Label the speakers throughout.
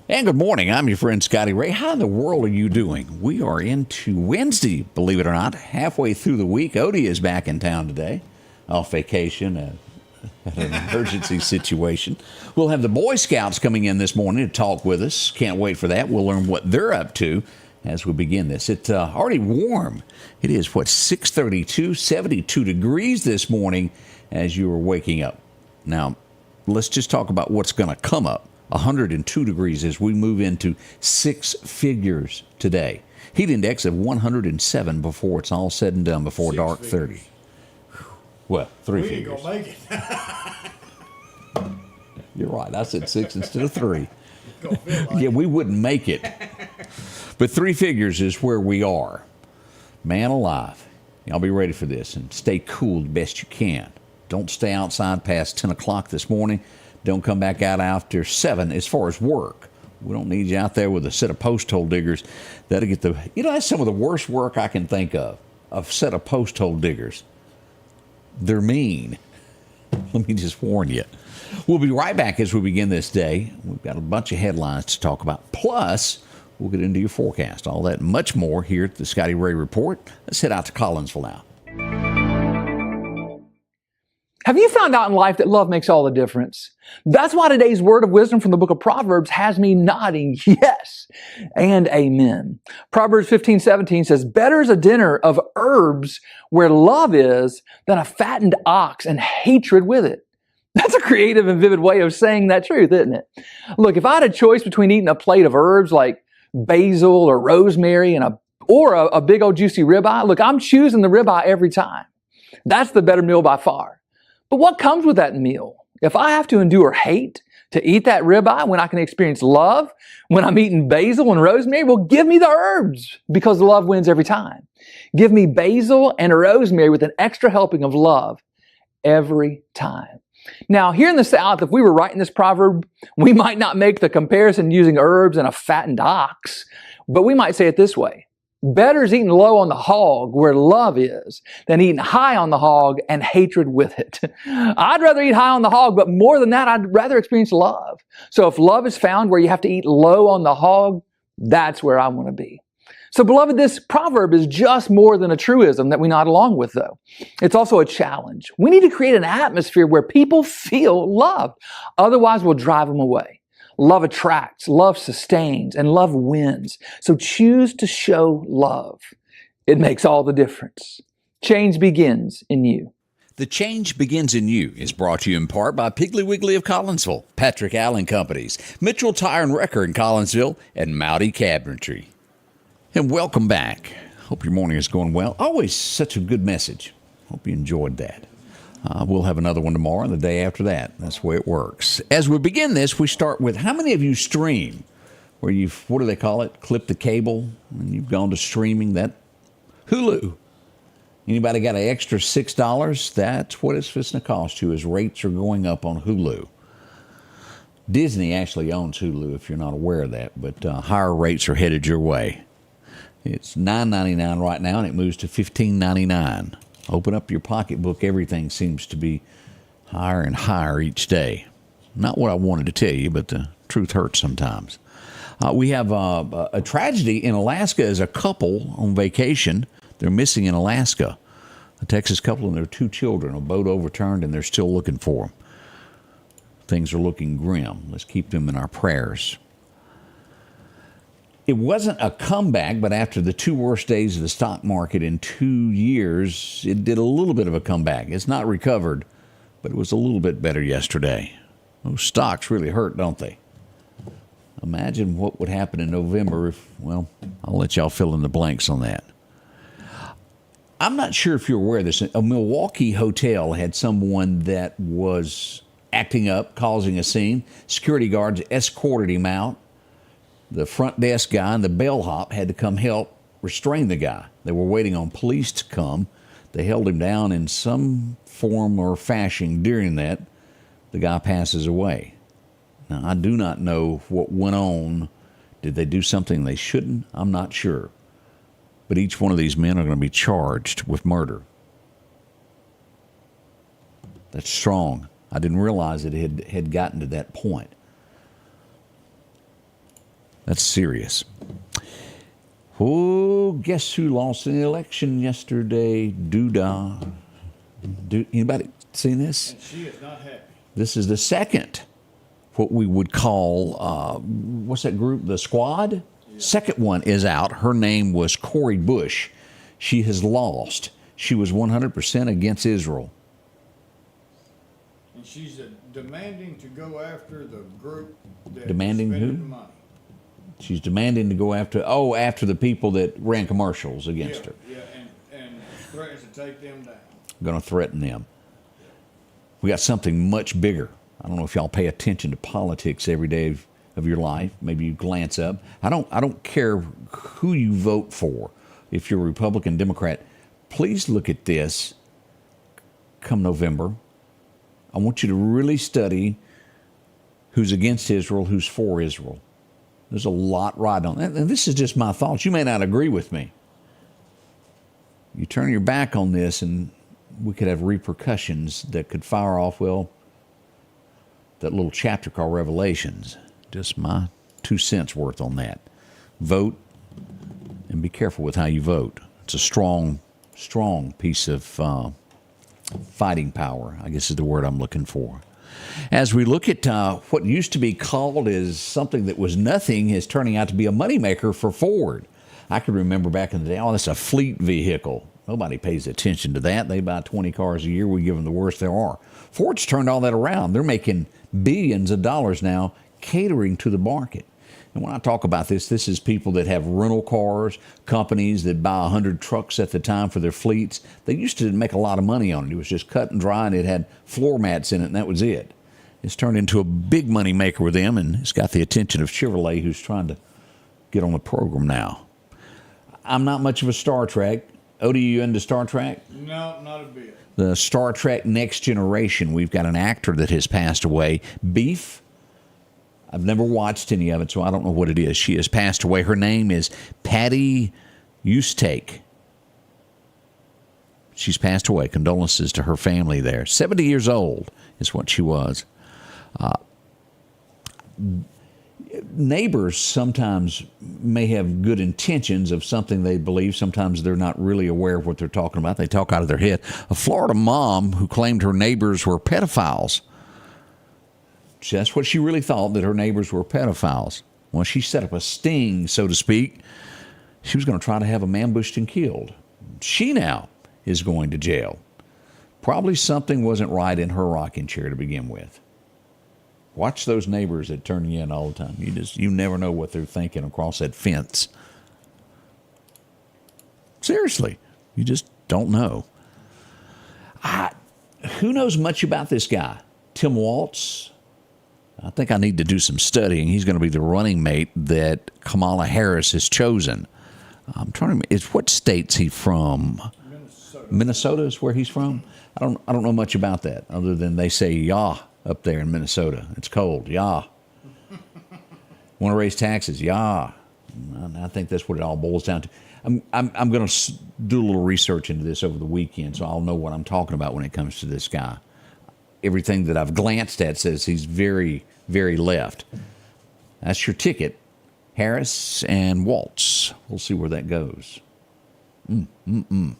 Speaker 1: And good morning. I'm your friend Scotty Ray. How in the world are you doing? We are into Wednesday, believe it or not, halfway through the week. Odie is back in town today, off vacation at an emergency situation. We'll have the Boy Scouts coming in this morning to talk with us. Can't wait for that. We'll learn what they're up to as we begin this. It's already warm. It is, 6:32, 72 degrees this morning as you are waking up. Now, let's just talk about what's going to come up. 102 degrees as we move into six figures today. Heat index of 107 before it's all said and done, before dark 30. Well, three figures. We ain't gonna make it. You're right. I said six instead of three. Yeah, we wouldn't make it. But three figures is where we are. Man alive. Y'all be ready for this and stay cool the best you can. Don't stay outside past 10 o'clock this morning. Don't come back out after 7 as far as work. We don't need you out there with a set of post hole diggers. That'll get that's some of the worst work I can think of, a set of post hole diggers. They're mean. Let me just warn you. We'll be right back as we begin this day. We've got a bunch of headlines to talk about. Plus, we'll get into your forecast. All that and much more here at the Scotty Ray Report. Let's head out to Collinsville now.
Speaker 2: Have you found out in life that love makes all the difference? That's why today's word of wisdom from the book of Proverbs has me nodding yes and amen. Proverbs 15:17 says, "Better is a dinner of herbs where love is than a fattened ox and hatred with it." That's a creative and vivid way of saying that truth, isn't it? Look, if I had a choice between eating a plate of herbs like basil or rosemary or a big old juicy ribeye, look, I'm choosing the ribeye every time. That's the better meal by far. But what comes with that meal? If I have to endure hate to eat that ribeye when I can experience love, when I'm eating basil and rosemary, well, give me the herbs because love wins every time. Give me basil and rosemary with an extra helping of love every time. Now, here in the South, if we were writing this proverb, we might not make the comparison using herbs and a fattened ox, but we might say it this way. Better is eating low on the hog where love is than eating high on the hog and hatred with it. I'd rather eat high on the hog, but more than that, I'd rather experience love. So if love is found where you have to eat low on the hog, that's where I want to be. So beloved, this proverb is just more than a truism that we nod along with, though. It's also a challenge. We need to create an atmosphere where people feel loved. Otherwise, we'll drive them away. Love attracts, love sustains, and love wins. So choose to show love. It makes all the difference. Change begins in you.
Speaker 1: The Change Begins in You is brought to you in part by Piggly Wiggly of Collinsville, Patrick Allen Companies, Mitchell Tire and Wrecker in Collinsville, and Mowdy Cabinetry. And welcome back. Hope your morning is going well. Always such a good message. Hope you enjoyed that. We'll have another one tomorrow and the day after that. That's the way it works. As we begin this, we start with how many of you stream? Where you've, what do they call it? Clip the cable and you've gone to streaming that Hulu. Anybody got an extra $6? That's what it's fixing to cost you as rates are going up on Hulu. Disney actually owns Hulu if you're not aware of that, but higher rates are headed your way. It's $9.99 right now and it moves to $15.99. Open up your pocketbook. Everything seems to be higher and higher each day. Not what I wanted to tell you, but the truth hurts sometimes. We have a tragedy in Alaska as a couple on vacation. They're missing in Alaska. A Texas couple and their 2 children. A boat overturned and they're still looking for them. Things are looking grim. Let's keep them in our prayers. It wasn't a comeback, but after the 2 worst days of the stock market in 2 years, it did a little bit of a comeback. It's not recovered, but it was a little bit better yesterday. Those stocks really hurt, don't they? Imagine what would happen in November if, well, I'll let y'all fill in the blanks on that. I'm not sure if you're aware of this. A Milwaukee hotel had someone that was acting up, causing a scene. Security guards escorted him out. The front desk guy and the bellhop had to come help restrain the guy. They were waiting on police to come. They held him down in some form or fashion. During that, the guy passes away. Now, I do not know what went on. Did they do something they shouldn't? I'm not sure. But each one of these men are going to be charged with murder. That's strong. I didn't realize it had gotten to that point. That's serious. Oh, guess who lost in the election yesterday? Duda. Anybody seen this?
Speaker 3: And she is not happy.
Speaker 1: This is the second, what we would call, what's that group? The Squad? Yeah. Second one is out. Her name was Cori Bush. She has lost. She was 100% against Israel.
Speaker 3: And she's demanding to go after the group that
Speaker 1: demanding
Speaker 3: spending
Speaker 1: who?
Speaker 3: the money.
Speaker 1: She's demanding to go after the people that ran commercials against her.
Speaker 3: Yeah, and threatens to take them down.
Speaker 1: Going to threaten them. We got something much bigger. I don't know if y'all pay attention to politics every day of your life. Maybe you glance up. I don't care who you vote for. If you're Republican, Democrat, please look at this come November. I want you to really study who's against Israel, who's for Israel. There's a lot riding on that. And this is just my thoughts. You may not agree with me. You turn your back on this and we could have repercussions that could fire off, well, that little chapter called Revelations. Just my 2 cents worth on that. Vote and be careful with how you vote. It's a strong piece of fighting power, I guess is the word I'm looking for. As we look at what used to be called as something that was nothing is turning out to be a moneymaker for Ford. I can remember back in the day, that's a fleet vehicle. Nobody pays attention to that. They buy 20 cars a year. We give them the worst there are. Ford's turned all that around. They're making billions of dollars now catering to the market. And when I talk about this is people that have rental cars, companies that buy 100 trucks at the time for their fleets. They used to make a lot of money on it. It was just cut and dry, and it had floor mats in it, and that was it. It's turned into a big money maker with them, and it's got the attention of Chevrolet, who's trying to get on the program now. I'm not much of a Star Trek. Odie, you into Star Trek?
Speaker 3: No, not a bit.
Speaker 1: The Star Trek Next Generation, we've got an actor that has passed away. Beef. I've never watched any of it, so I don't know what it is. She has passed away. Her name is Patty Ustake. She's passed away. Condolences to her family there. 70 years old is what she was. Neighbors sometimes may have good intentions of something they believe. Sometimes they're not really aware of what they're talking about. They talk out of their head. A Florida mom who claimed her neighbors were pedophiles. That's what she really thought, that her neighbors were pedophiles. Well, she set up a sting, so to speak. She was going to try to have them ambushed and killed. She now is going to jail. Probably something wasn't right in her rocking chair to begin with. Watch those neighbors that turn you in all the time. You never know what they're thinking across that fence. Seriously, you just don't know. Who knows much about this guy? Tim Walz? I think I need to do some studying. He's going to be the running mate that Kamala Harris has chosen. I'm trying to. What state's he from? Minnesota is where he's from. I don't know much about that other than they say "yah" up there in Minnesota. It's cold. Yah. Want to raise taxes? Yah. I think that's what it all boils down to. I'm going to do a little research into this over the weekend, so I'll know what I'm talking about when it comes to this guy. Everything that I've glanced at says he's very, very left. That's your ticket. Harris and Walz. We'll see where that goes. We'll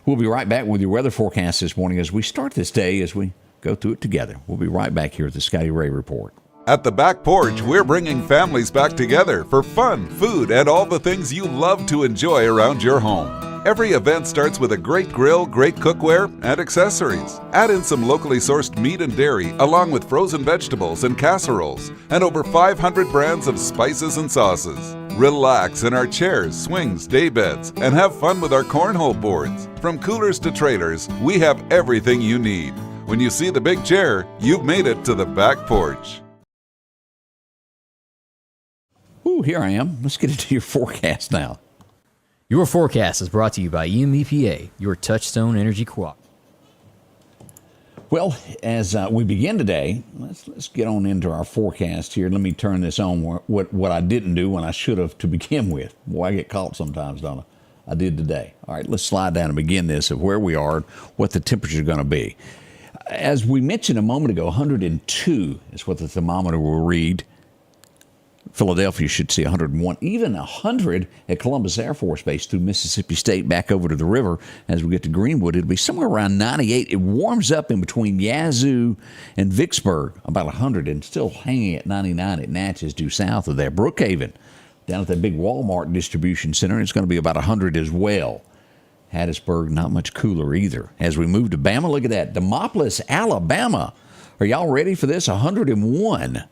Speaker 1: be right back with your weather forecast this morning as we start this day, as we go through it together. We'll be right back here at the Scotty Ray Report.
Speaker 4: At the Back Porch, we're bringing families back together for fun, food, and all the things you love to enjoy around your home. Every event starts with a great grill, great cookware, and accessories. Add in some locally sourced meat and dairy, along with frozen vegetables and casseroles, and over 500 brands of spices and sauces. Relax in our chairs, swings, daybeds, and have fun with our cornhole boards. From coolers to trailers, we have everything you need. When you see the big chair, you've made it to the Back Porch.
Speaker 1: Ooh, here I am. Let's get into your forecast now.
Speaker 5: Your forecast is brought to you by EMEPA, your Touchstone Energy Co-op.
Speaker 1: Well, as we begin today, let's get on into our forecast here. Let me turn this on, what I didn't do when I should have to begin with. Boy, I get caught sometimes, don't I? I did today. All right, let's slide down and begin this of where we are, what the temperature is going to be. As we mentioned a moment ago, 102 is what the thermometer will read. Philadelphia should see 101, even 100 at Columbus Air Force Base through Mississippi State back over to the river. As we get to Greenwood, it'll be somewhere around 98. It warms up in between Yazoo and Vicksburg, about 100, and still hanging at 99 at Natchez due south of there. Brookhaven, down at that big Walmart distribution center, it's going to be about 100 as well. Hattiesburg, not much cooler either. As we move to Bama, look at that. Demopolis, Alabama. Are y'all ready for this? 101.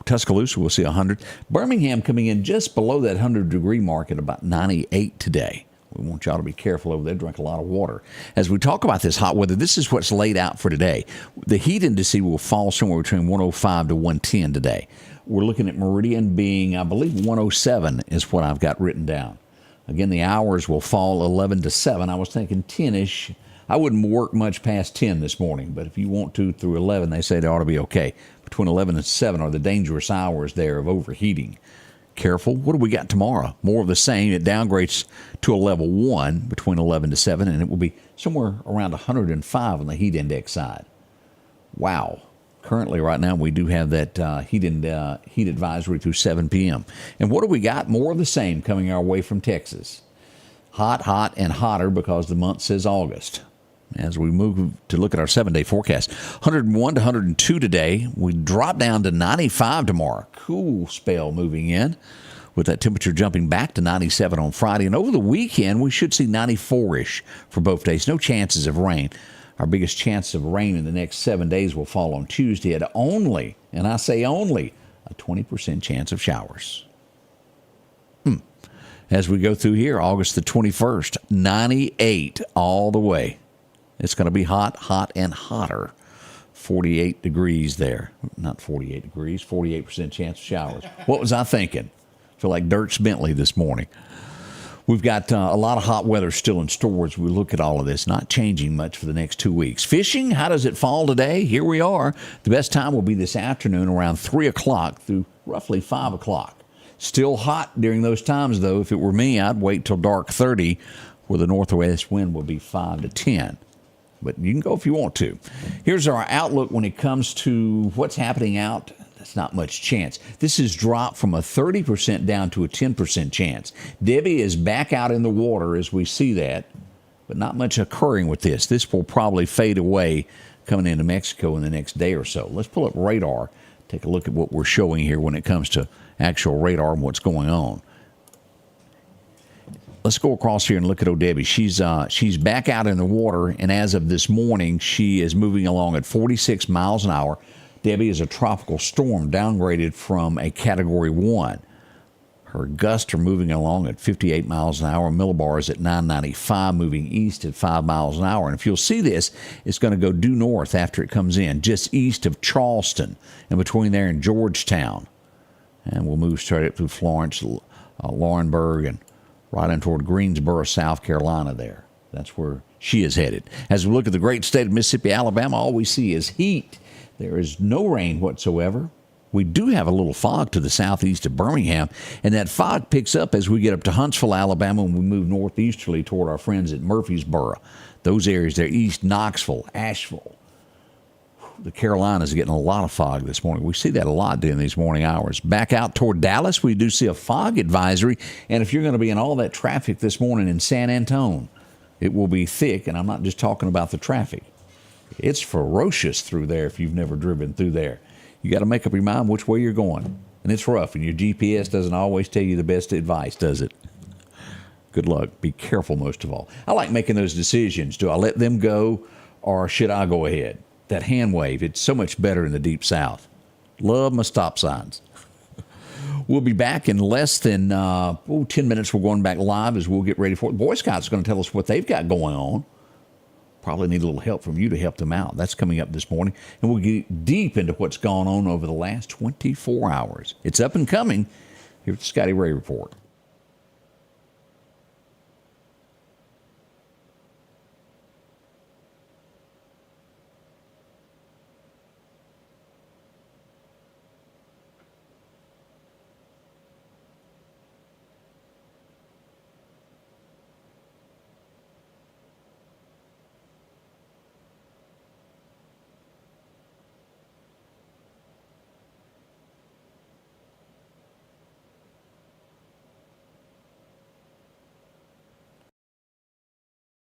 Speaker 1: Tuscaloosa will see 100. Birmingham coming in just below that 100-degree mark at about 98 today. We want y'all to be careful over there. Drink a lot of water. As we talk about this hot weather, this is what's laid out for today. The heat index will fall somewhere between 105 to 110 today. We're looking at Meridian being, I believe, 107 is what I've got written down. Again, the hours will fall 11 to 7. I was thinking 10-ish. I wouldn't work much past 10 this morning, but if you want to through 11, they say they ought to be okay. Between 11 and 7 are the dangerous hours there of overheating. Careful. What do we got tomorrow? More of the same. It downgrades to a level 1 between 11 to 7, and it will be somewhere around 105 on the heat index side. Wow. Currently, right now, we do have that heat advisory through 7 p.m. And what do we got? More of the same coming our way from Texas. Hot, hot, and hotter because the month says August. As we move to look at our 7-day forecast, 101 to 102 today. We drop down to 95 tomorrow. Cool spell moving in with that temperature jumping back to 97 on Friday. And over the weekend, we should see 94-ish for both days. No chances of rain. Our biggest chance of rain in the next 7 days will fall on Tuesday at only, and I say only, a 20% chance of showers. As we go through here, August the 21st, 98 all the way. It's going to be hot, hot, and hotter. 48 degrees there. Not 48 degrees, 48% chance of showers. What was I thinking? I feel like Dirks Bentley this morning. We've got a lot of hot weather still in store as we look at all of this. Not changing much for the next 2 weeks. Fishing, how does it fall today? Here we are. The best time will be this afternoon around 3 o'clock through roughly 5 o'clock. Still hot during those times, though. If it were me, I'd wait till dark 30, where the northwest wind will be 5 to 10. But you can go if you want to. Here's our outlook when it comes to what's happening out. That's not much chance. This has dropped from a 30% down to a 10% chance. Debbie is back out in the water as we see that, but not much occurring with this. This will probably fade away coming into Mexico in the next day or so. Let's pull up radar. Take a look at what we're showing here when it comes to actual radar and what's going on. Let's go across here and look at Debbie. She's back out in the water, and as of this morning, she is moving along at 46 miles an hour. Debbie is a tropical storm downgraded from a Category 1. Her gusts are moving along at 58 miles an hour. Millibar is at 995, moving east at 5 miles an hour. And if you'll see this, it's going to go due north after it comes in, just east of Charleston, and between there and Georgetown. And we'll move straight up through Florence, Laurinburg, and right in toward Greensboro, South Carolina there. That's where she is headed. As we look at the great state of Mississippi, Alabama, all we see is heat. There is no rain whatsoever. We do have a little fog to the southeast of Birmingham, and that fog picks up as we get up to Huntsville, Alabama, and we move northeasterly toward our friends at Murfreesboro. Those areas there, east, Knoxville, Asheville. The Carolinas are getting a lot of fog this morning. We see that a lot during these morning hours. Back out toward Dallas, we do see a fog advisory. And if you're going to be in all that traffic this morning in San Antone, it will be thick. And I'm not just talking about the traffic. It's ferocious through there if you've never driven through there. You got to make up your mind which way you're going. And it's rough. And your GPS doesn't always tell you the best advice, does it? Good luck. Be careful most of all. I like making those decisions. Do I let them go or should I go ahead? That hand wave, it's so much better in the deep south. Love my stop signs. We'll be back in less than 10 minutes. We're going back live as we'll get ready for it. Boy Scouts are going to tell us what they've got going on. Probably need a little help from you to help them out. That's coming up this morning. And we'll get deep into what's gone on over the last 24 hours. It's up and coming here at the Scotty Ray Report.